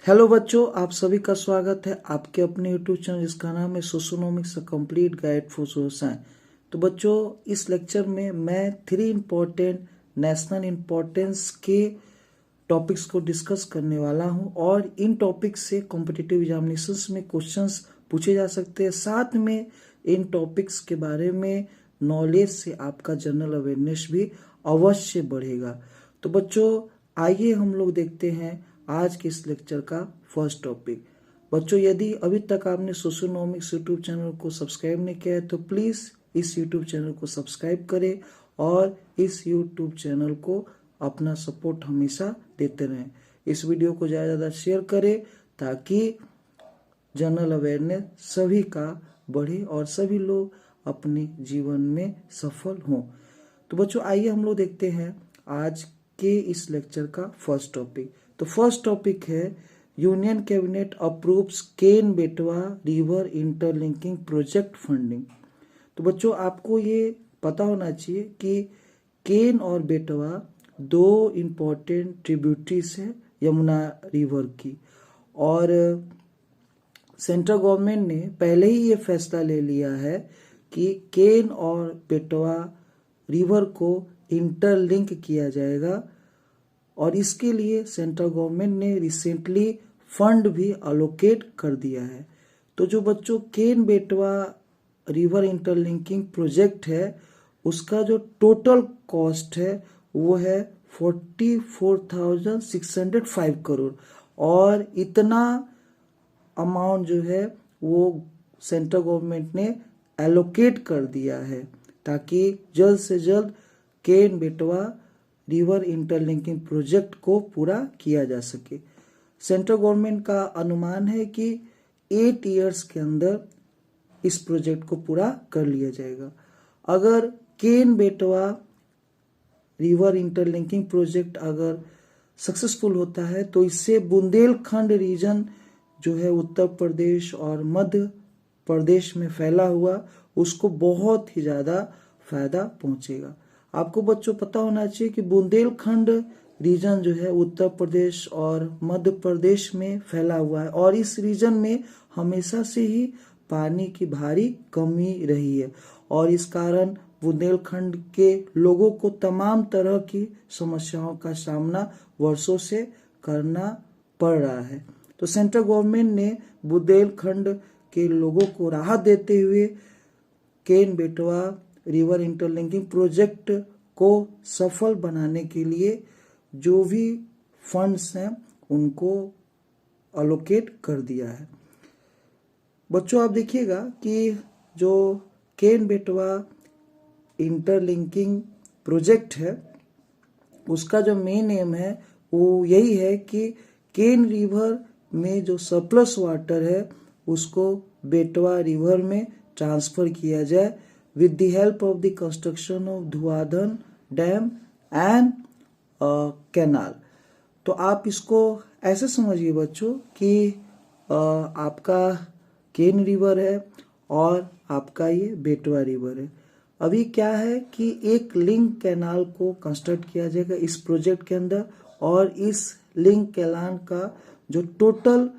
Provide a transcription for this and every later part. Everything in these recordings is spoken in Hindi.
हेलो बच्चों, आप सभी का स्वागत है आपके अपने यूट्यूब चैनल जिसका नाम है Socionomics complete guide for social science. तो बच्चों, इस लेक्चर में मैं 3 इम्पोर्टेंट नेशनल इम्पोर्टेंस के टॉपिक्स को डिस्कस करने वाला हूं और इन टॉपिक्स से कॉम्पिटिटिव एग्जामिनेशंस में क्वेश्चंस पूछे जा सकते हैं। साथ में इन टॉपिक्स के बारे में नॉलेज से आपका जनरल अवेयरनेस भी अवश्य बढ़ेगा। तो बच्चों, आइए हम लोग देखते हैं आज के इस लेक्चर का फर्स्ट टॉपिक। बच्चों, यदि अभी तक आपने सोशोनोमिक्स यूट्यूब चैनल को सब्सक्राइब नहीं किया है तो प्लीज़ इस यूट्यूब चैनल को सब्सक्राइब करें और इस यूट्यूब चैनल को अपना सपोर्ट हमेशा देते रहें। इस वीडियो को ज़्यादा से ज़्यादा शेयर करें ताकि जनरल अवेयरनेस सभी का बढ़े और सभी लोग अपने जीवन में सफल हों। तो बच्चों, आइए हम लोग देखते हैं आज के इस लेक्चर का फर्स्ट टॉपिक। तो फर्स्ट टॉपिक है यूनियन कैबिनेट अप्रूव्स केन बेटवा रिवर इंटरलिंकिंग प्रोजेक्ट फंडिंग। तो बच्चों, आपको ये पता होना चाहिए कि केन और बेटवा 2 इम्पोर्टेंट ट्रिब्यूटरीज है यमुना रिवर की, और सेंट्रल गवर्नमेंट ने पहले ही ये फैसला ले लिया है कि केन और बेटवा रिवर को इंटरलिंक किया जाएगा और इसके लिए सेंट्रल गवर्नमेंट ने रिसेंटली फंड भी अलोकेट कर दिया है। तो जो बच्चों केन बेटवा रिवर इंटरलिंकिंग प्रोजेक्ट है उसका जो टोटल कॉस्ट है वो है 44,605 करोड़, और इतना अमाउंट जो है वो सेंट्रल गवर्नमेंट ने एलोकेट कर दिया है ताकि जल्द से जल्द केन बेटवा रिवर इंटरलिंकिंग प्रोजेक्ट को पूरा किया जा सके। सेंट्रल गवर्नमेंट का अनुमान है कि 8 इयर्स के अंदर इस प्रोजेक्ट को पूरा कर लिया जाएगा। अगर केन बेटवा रिवर इंटरलिंकिंग प्रोजेक्ट अगर सक्सेसफुल होता है तो इससे बुंदेलखंड रीजन जो है उत्तर प्रदेश और मध्य प्रदेश में फैला हुआ उसको बहुत ही ज़्यादा फायदा पहुंचेगा। आपको बच्चों पता होना चाहिए कि बुंदेलखंड रीजन जो है उत्तर प्रदेश और मध्य प्रदेश में फैला हुआ है और इस रीजन में हमेशा से ही पानी की भारी कमी रही है और इस कारण बुंदेलखंड के लोगों को तमाम तरह की समस्याओं का सामना वर्षों से करना पड़ रहा है। तो सेंट्रल गवर्नमेंट ने बुंदेलखंड के लोगों को राहत देते हुए केन बेटवा रिवर इंटरलिंकिंग प्रोजेक्ट को सफल बनाने के लिए जो भी फंड्स हैं उनको अलोकेट कर दिया है। बच्चों, आप देखिएगा कि जो केन बेटवा इंटरलिंकिंग प्रोजेक्ट है उसका जो मेन एम है वो यही है कि केन रिवर में जो सरप्लस वाटर है उसको बेटवा रिवर में ट्रांसफर किया जाए with the help of the construction of Dhuadhan dam and canal. तो आप इसको ऐसे समझिए बच्चों कि आपका केन रिवर है और आपका ये बेटवा रिवर है। अभी क्या है कि एक लिंक कैनाल को कंस्ट्रक्ट किया जाएगा इस प्रोजेक्ट के अंदर और इस लिंक कैनाल का जो टोटल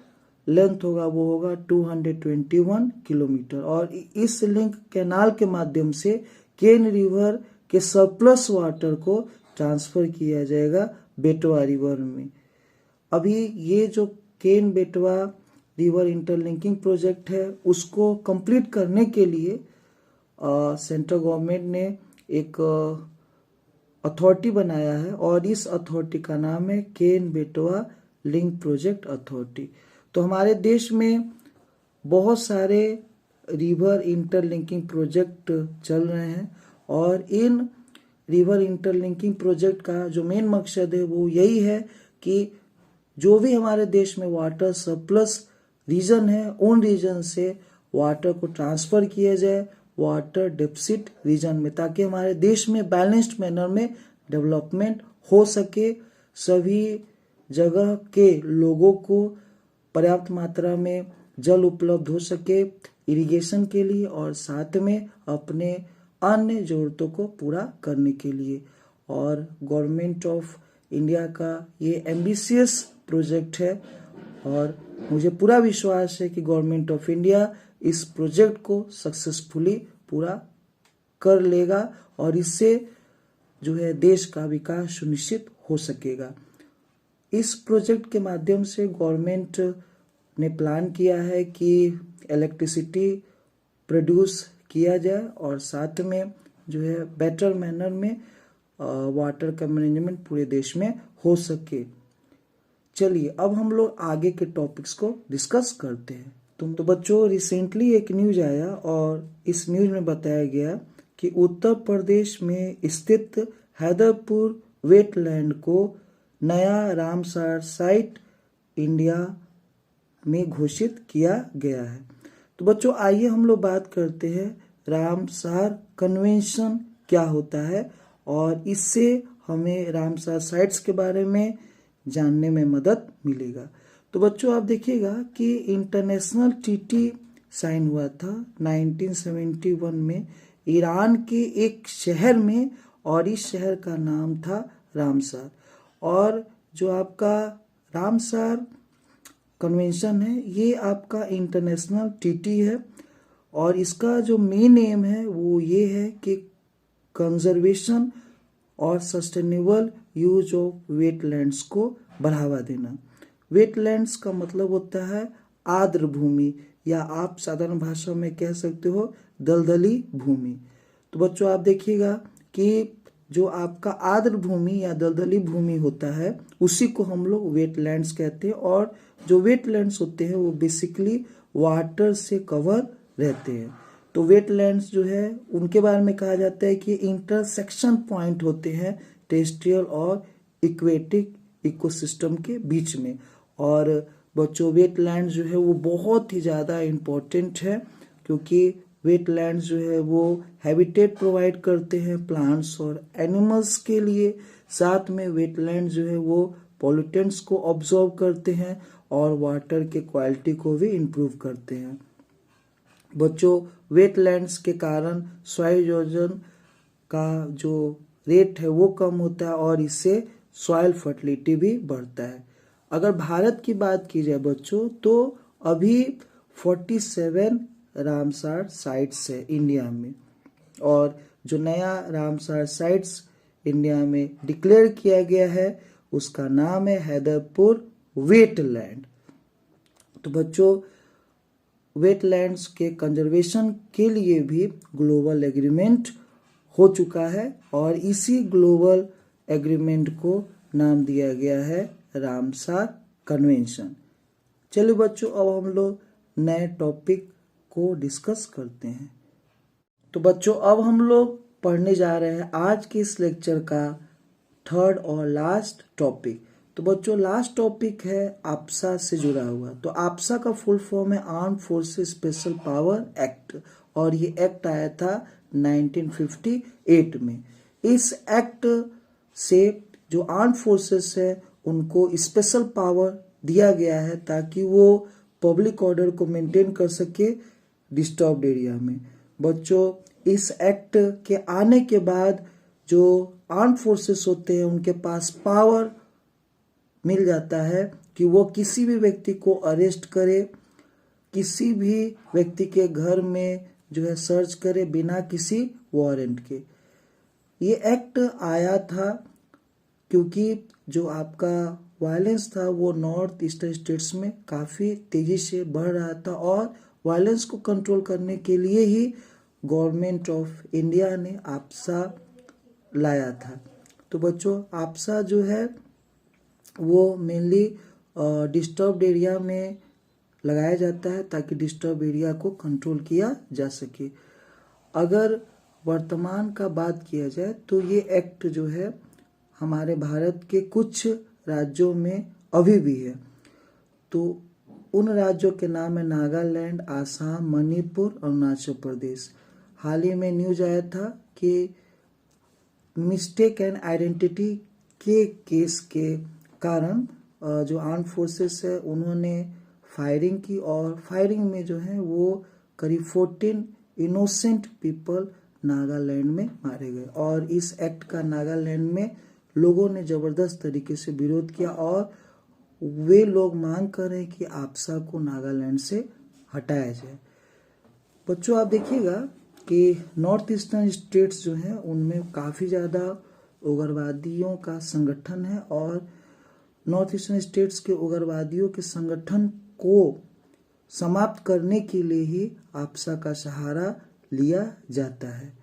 लेंथ होगा वो होगा 221 किलोमीटर और इस लिंक कैनाल के माध्यम से केन रिवर के सरप्लस वाटर को ट्रांसफर किया जाएगा बेटवा रिवर में। अभी ये जो केन बेटवा रिवर इंटरलिंकिंग प्रोजेक्ट है उसको कंप्लीट करने के लिए सेंट्रल गवर्नमेंट ने एक अथॉरिटी बनाया है और इस अथॉरिटी का नाम है केन बेटवा लिंक प्रोजेक्ट अथॉरिटी। तो हमारे देश में बहुत सारे रिवर इंटरलिंकिंग प्रोजेक्ट चल रहे हैं और इन रिवर इंटरलिंकिंग प्रोजेक्ट का जो मेन मकसद है वो यही है कि जो भी हमारे देश में वाटर सरप्लस रीजन है उन रीजन से वाटर को ट्रांसफ़र किया जाए वाटर डेफिसिट रीजन में ताकि हमारे देश में बैलेंस्ड मैनर में डेवलपमेंट हो सके, सभी जगह के लोगों को पर्याप्त मात्रा में जल उपलब्ध हो सके इरिगेशन के लिए और साथ में अपने अन्य ज़रूरतों को पूरा करने के लिए। और गवर्नमेंट ऑफ इंडिया का ये एम्बिशियस प्रोजेक्ट है और मुझे पूरा विश्वास है कि गवर्नमेंट ऑफ इंडिया इस प्रोजेक्ट को सक्सेसफुली पूरा कर लेगा और इससे जो है देश का विकास सुनिश्चित हो सकेगा। इस प्रोजेक्ट के माध्यम से गवर्नमेंट ने प्लान किया है कि इलेक्ट्रिसिटी प्रोड्यूस किया जाए और साथ में जो है बेटर मैनर में वाटर का मैनेजमेंट पूरे देश में हो सके। चलिए अब हम लोग आगे के टॉपिक्स को डिस्कस करते हैं। तो बच्चों, रिसेंटली एक न्यूज आया और इस न्यूज में बताया गया कि उत्तर प्रदेश में स्थित हैदरपुर वेटलैंड को नया रामसार साइट इंडिया में घोषित किया गया है। तो बच्चों, आइए हम लोग बात करते हैं रामसार कन्वेंशन क्या होता है और इससे हमें रामसार साइट्स के बारे में जानने में मदद मिलेगा। तो बच्चों, आप देखिएगा कि इंटरनेशनल ट्रीटी साइन हुआ था 1971 में ईरान के एक शहर में और इस शहर का नाम था रामसार। और जो आपका रामसार कन्वेंशन है ये आपका इंटरनेशनल ट्रीटी है और इसका जो मेन एम है वो ये है कि कंजर्वेशन और सस्टेनेबल यूज ऑफ वेटलैंड्स को बढ़ावा देना। वेटलैंड्स का मतलब होता है आर्द्र भूमि या आप साधारण भाषा में कह सकते हो दलदली भूमि। तो बच्चों, आप देखिएगा कि जो आपका आर्द्र भूमि या दलदली भूमि होता है उसी को हम लोग वेटलैंड्स कहते हैं और जो वेटलैंड्स होते हैं वो बेसिकली वाटर से कवर रहते हैं। तो वेटलैंड्स जो है उनके बारे में कहा जाता है कि इंटरसेक्शन पॉइंट होते हैं टेरेस्ट्रियल और इक्वेटिक इकोसिस्टम के बीच में। और बच्चों, वेटलैंड्स जो है वो बहुत ही ज़्यादा इम्पोर्टेंट है क्योंकि वेटलैंड्स जो है वो हैबिटेट प्रोवाइड करते हैं प्लांट्स और एनिमल्स के लिए। साथ में वेटलैंड्स जो है वो पॉल्यूटेंट्स को ऑब्जॉर्व करते हैं और वाटर के क्वालिटी को भी इम्प्रूव करते हैं। बच्चों, वेटलैंड्स के कारण सॉइल इरोजन का जो रेट है वो कम होता है और इससे सॉइल फर्टिलिटी भी बढ़ता है। अगर भारत की बात की जाए बच्चों तो अभी 47 रामसार साइट्स है इंडिया में और जो नया रामसार साइट्स इंडिया में डिक्लेयर किया गया है उसका नाम है हैदरपुर वेटलैंड। तो बच्चों, वेटलैंड्स के कंजर्वेशन के लिए भी ग्लोबल एग्रीमेंट हो चुका है और इसी ग्लोबल एग्रीमेंट को नाम दिया गया है रामसार कन्वेंशन। चलिए बच्चों, अब हम लोग नए टॉपिक को डिस्कस करते हैं। तो बच्चों, अब हम लोग पढ़ने जा रहे हैं आज के इस लेक्चर का थर्ड और लास्ट टॉपिक। तो बच्चों, लास्ट टॉपिक है आपसा से जुड़ा हुआ। तो आपसा का फुल फॉर्म है armed forces special power act और ये एक्ट आया था 1958 में। इस एक्ट से जो आर्म फोर्सेस है उनको स्पेशल पावर दिया गया है ताकि वो पब्लिक ऑर्डर को मेंटेन कर सके डिस्टर्ब्ड एरिया में। बच्चों, इस एक्ट के आने के बाद जो आर्म फोर्सेस होते हैं उनके पास पावर मिल जाता है कि वो किसी भी व्यक्ति को अरेस्ट करे, किसी भी व्यक्ति के घर में जो है सर्च करे बिना किसी वारंट के। ये एक्ट आया था क्योंकि जो आपका वायलेंस था वो नॉर्थ ईस्टर्न स्टेट्स में काफ़ी तेज़ी से बढ़ रहा था और वायलेंस को कंट्रोल करने के लिए ही गवर्नमेंट ऑफ इंडिया ने आपसा लाया था। तो बच्चों, आपसा जो है वो मेनली डिस्टर्ब्ड एरिया में लगाया जाता है ताकि डिस्टर्ब एरिया को कंट्रोल किया जा सके। अगर वर्तमान का बात किया जाए तो ये एक्ट जो है हमारे भारत के कुछ राज्यों में अभी भी है। तो उन राज्यों के नाम है नागालैंड, आसाम, मणिपुर, अरुणाचल प्रदेश। हाल ही में न्यूज आया था कि मिस्टेक एंड आइडेंटिटी के केस के कारण जो आर्म फोर्सेस है उन्होंने फायरिंग की और फायरिंग में जो है वो करीब 14 इनोसेंट पीपल नागालैंड में मारे गए और इस एक्ट का नागालैंड में लोगों ने ज़बरदस्त तरीके से विरोध किया और वे लोग मांग कर रहे हैं कि आपसा को नागालैंड से हटाया जाए। बच्चों आप देखिएगा कि नॉर्थ ईस्टर्न स्टेट्स जो हैं उनमें काफ़ी ज़्यादा उग्रवादियों का संगठन है और नॉर्थ ईस्टर्न स्टेट्स के उग्रवादियों के संगठन को समाप्त करने के लिए ही आपसा का सहारा लिया जाता है।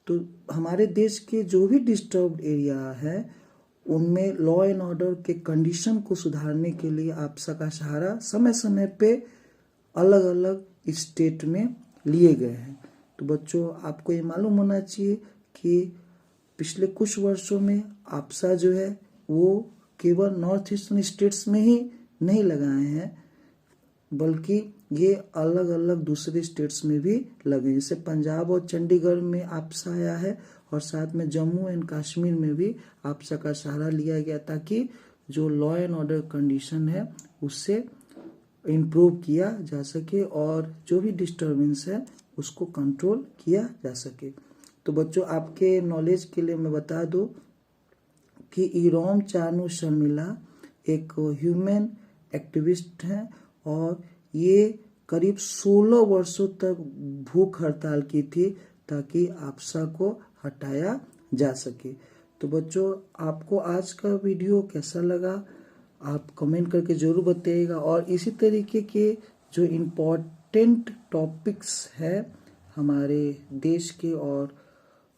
तो हमारे देश के जो भी डिस्टर्ब्ड एरिया है उनमें लॉ एंड ऑर्डर के कंडीशन को सुधारने के लिए आपसा का सहारा समय समय पे अलग अलग स्टेट में लिए गए हैं। तो बच्चों आपको ये मालूम होना चाहिए कि पिछले कुछ वर्षों में आपसा जो है वो केवल नॉर्थ ईस्टर्न स्टेट्स में ही नहीं लगाए हैं, बल्कि ये अलग अलग दूसरे स्टेट्स में भी लगे। जैसे पंजाब और चंडीगढ़ में आपसा आया है और साथ में जम्मू एंड कश्मीर में भी आपसा का सहारा लिया गया ताकि जो लॉ एंड ऑर्डर कंडीशन है उससे इम्प्रूव किया जा सके और जो भी डिस्टर्बेंस है उसको कंट्रोल किया जा सके। तो बच्चों आपके नॉलेज के लिए मैं बता दूं कि इरोम चानू शर्मिला एक ह्यूमन एक्टिविस्ट हैं और ये करीब 16 वर्षों तक भूख हड़ताल की थी ताकि आपसा को हटाया जा सके। तो बच्चों आपको आज का वीडियो कैसा लगा आप कमेंट करके ज़रूर बताइएगा और इसी तरीके के जो इम्पोर्टेंट टॉपिक्स है हमारे देश के और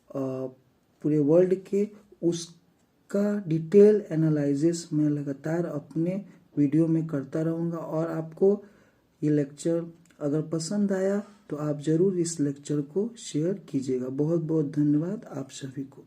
पूरे वर्ल्ड के उसका डिटेल एनालिसिस मैं लगातार अपने वीडियो में करता रहूँगा। और आपको ये लेक्चर अगर पसंद आया तो आप ज़रूर इस लेक्चर को शेयर कीजिएगा। बहुत बहुत धन्यवाद आप सभी को।